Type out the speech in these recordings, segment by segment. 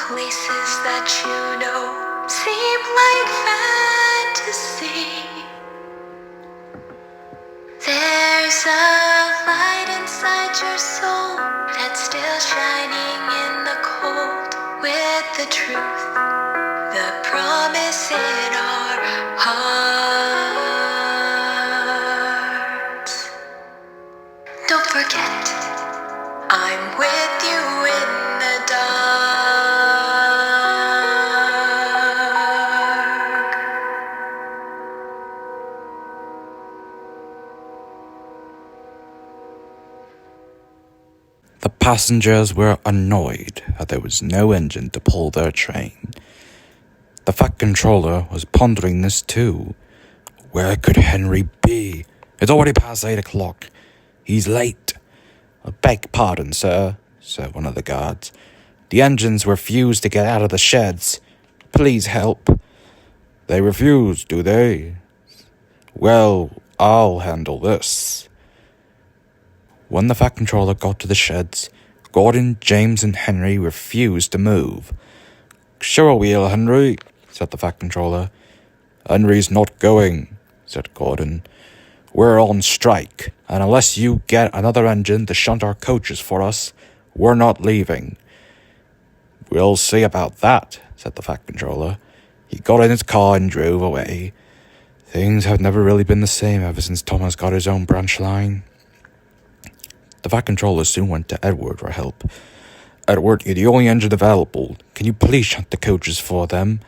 places that you know seem like fantasy. There's a light inside your soul that's still shining in the cold, with the truth, the promise in our hearts. Don't forget, I'm with you in the dark. The passengers were annoyed that there was no engine to pull their train. The Fat Controller was pondering this too. Where could Henry be? It's already past 8 o'clock. He's late. I beg pardon, sir, said one of the guards. The engines refuse to get out of the sheds. Please help. They refuse, do they? Well, I'll handle this. When the Fat Controller got to the sheds, Gordon, James, and Henry refused to move. Sure will, Henry, said the Fat Controller. Henry's not going, said Gordon. We're on strike, and unless you get another engine to shunt our coaches for us, we're not leaving. We'll see about that, said the Fat Controller. He got in his car and drove away. Things have never really been the same ever since Thomas got his own branch line. The Fat Controller soon went to Edward for help. Edward, you're the only engine available. Can you please shunt the coaches for them?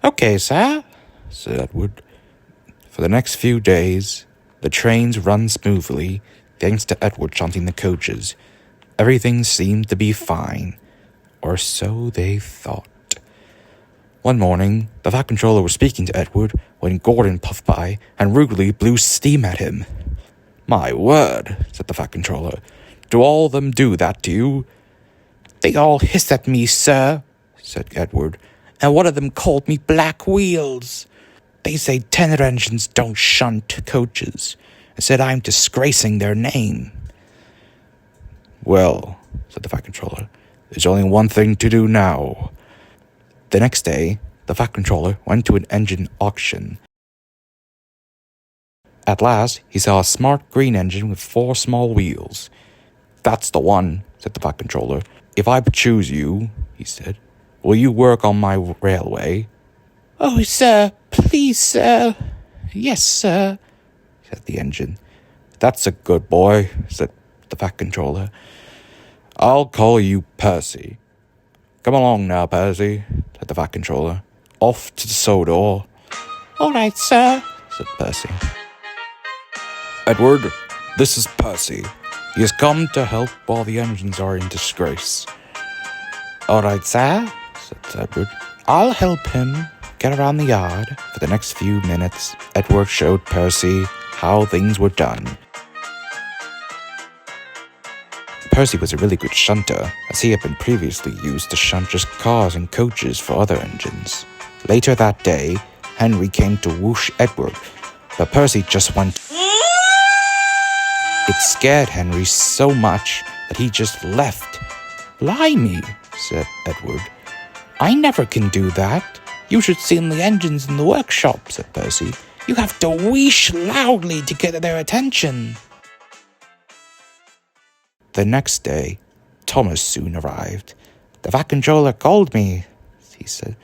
Okay, sir, said Edward. For the next few days, the trains run smoothly, thanks to Edward shunting the coaches. Everything seemed to be fine, or so they thought. One morning, the Fat Controller was speaking to Edward when Gordon puffed by and rudely blew steam at him. My word, said the Fat Controller. Do all of them do that to you? They all hissed at me, sir, said Edward, and one of them called me Black Wheels. They say tenor engines don't shunt coaches, and said I'm disgracing their name. Well, said the Fat Controller, there's only one thing to do now. The next day, the Fat Controller went to an engine auction. At last, he saw a smart green engine with 4 small wheels. That's the one, said the Fat Controller. If I choose you, he said, will you work on my railway? Oh, sir, please, sir. Yes, sir, said the engine. That's a good boy, said the Fat Controller. I'll call you Percy. Come along now, Percy, said the Fat Controller. Off to the Sodor. All right, sir, said Percy. Edward, this is Percy. He has come to help while the engines are in disgrace. All right, sir, said Edward. I'll help him get around the yard. For the next few minutes, Edward showed Percy how things were done. Percy was a really good shunter, as he had been previously used to shunt just cars and coaches for other engines. Later that day, Henry came to whoosh Edward, but Percy just went. It scared Henry so much that he just left. Blimey, said Edward. I never can do that. You should see the engines in the workshop, said Percy. You have to whoosh loudly to get their attention. The next day, Thomas soon arrived. The Fat Controller called me, he said.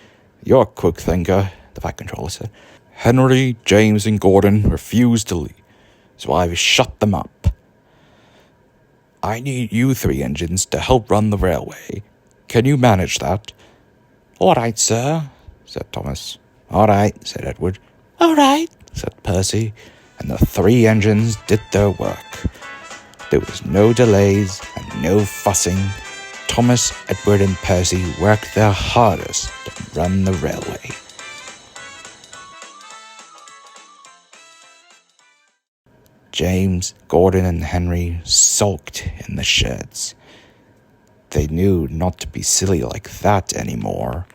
You're a quick thinker, the Fat Controller said. Henry, James, and Gordon refused to leave, so I've shut them up. I need you 3 engines to help run the railway. Can you manage that? All right, sir, said Thomas. All right, said Edward. All right, said Percy, and the 3 engines did their work. There was no delays and no fussing. Thomas, Edward, and Percy worked their hardest to run the railway. James, Gordon, and Henry sulked in the sheds. They knew not to be silly like that anymore.